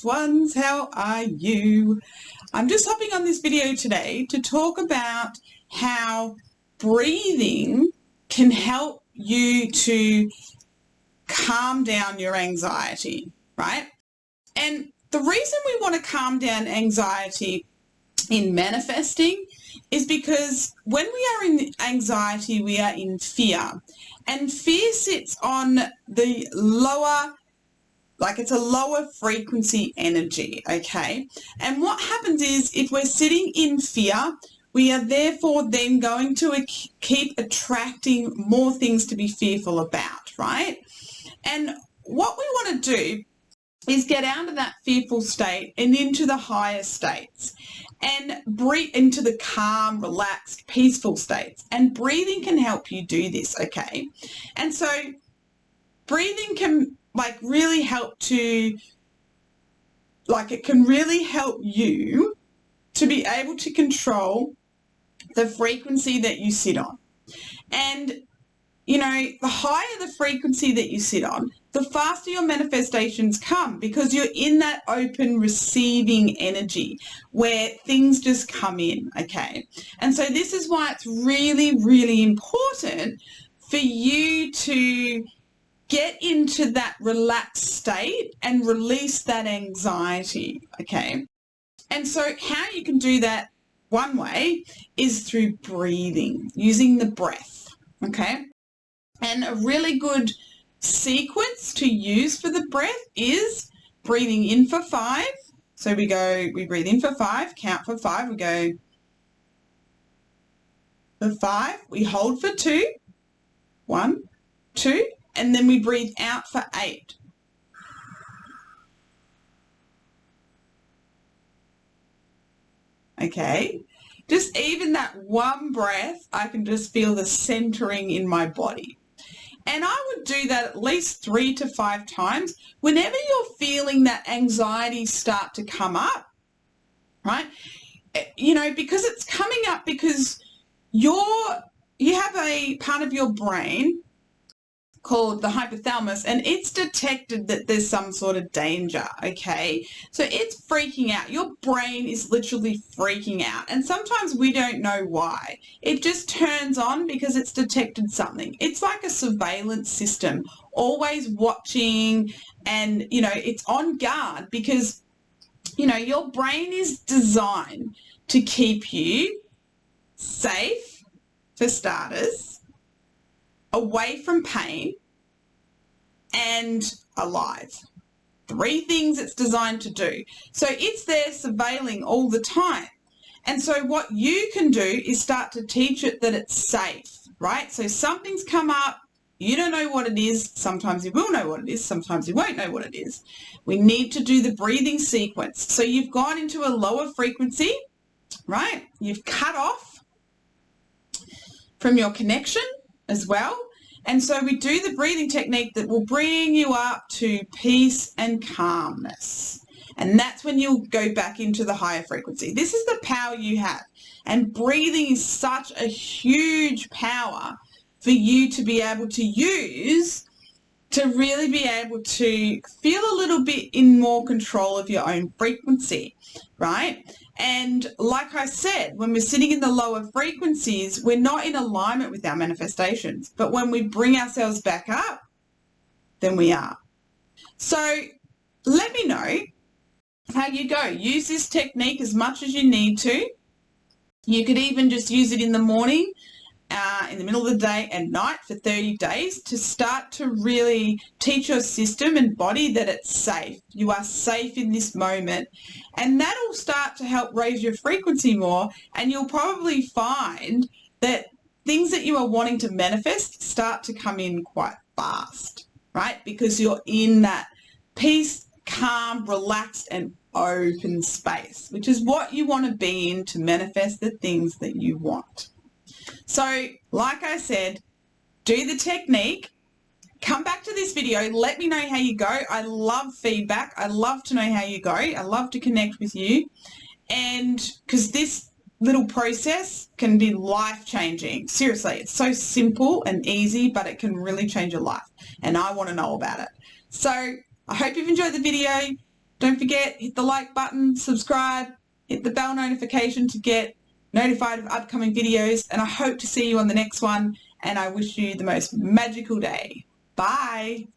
ones, how are you? I'm just hopping on this video today to talk about how breathing can help you to calm down your anxiety, right? And the reason we want to calm down anxiety in manifesting is because when we are in anxiety, we are in fear. And fear sits on the lower, like it's a lower frequency energy, okay? And what happens is if we're sitting in fear, we are therefore then going to keep attracting more things to be fearful about, right? And what we want to do is get out of that fearful state and into the higher states and breathe into the calm, relaxed, peaceful states. And breathing can help you do this, okay? And so breathing can really help to, it can really help you to be able to control the frequency that you sit on. And, you know, the higher the frequency that you sit on, the faster your manifestations come because you're in that open receiving energy where things just come in, okay? And so this is why it's really, really important for you to get into that relaxed state and release that anxiety, okay? And so how you can do that one way is through breathing, using the breath, okay? And a really good sequence to use for the breath is breathing in for 5. So we breathe in for 5, count for 5, we go for 5, we hold for 2, 1, 2, and then we breathe out for 8. Okay, just even that one breath, I can just feel the centering in my body. And I would do that at least 3 to 5 times whenever you're feeling that anxiety start to come up, right? You know, because it's coming up because you have a part of your brain called the hypothalamus, and it's detected that there's some sort of danger, okay? So it's freaking out. Your brain is literally freaking out, and sometimes we don't know why. It just turns on because it's detected something. It's like a surveillance system, always watching, and, you know, it's on guard because, you know, your brain is designed to keep you safe, for starters, away from pain, and alive. 3 things it's designed to do. So it's there surveilling all the time. And so what you can do is start to teach it that it's safe, right? So something's come up, you don't know what it is. Sometimes you will know what it is. Sometimes you won't know what it is. We need to do the breathing sequence. So you've gone into a lower frequency, right? You've cut off from your connection as well. And so we do the breathing technique that will bring you up to peace and calmness. And that's when you'll go back into the higher frequency. This is the power you have. And breathing is such a huge power for you to be able to use to really be able to feel a little bit in more control of your own frequency, right? And like I said, when we're sitting in the lower frequencies, we're not in alignment with our manifestations. But when we bring ourselves back up, then we are. So let me know how you go. Use this technique as much as you need to. You could even just use it in the morning, in the middle of the day and night for 30 days to start to really teach your system and body that it's safe. You are safe in this moment, and that'll start to help raise your frequency more, and you'll probably find that things that you are wanting to manifest start to come in quite fast, right? Because you're in that peace, calm, relaxed and open space, which is what you want to be in to manifest the things that you want. So, like I said, do the technique, come back to this video, let me know how you go. I love feedback. I love to know how you go. I love to connect with you. And because this little process can be life-changing. Seriously, it's so simple and easy, but it can really change your life. And I want to know about it. So I hope you've enjoyed the video. Don't forget, hit the like button, subscribe, hit the bell notification to get notified of upcoming videos, and I hope to see you on the next one, and I wish you the most magical day. Bye.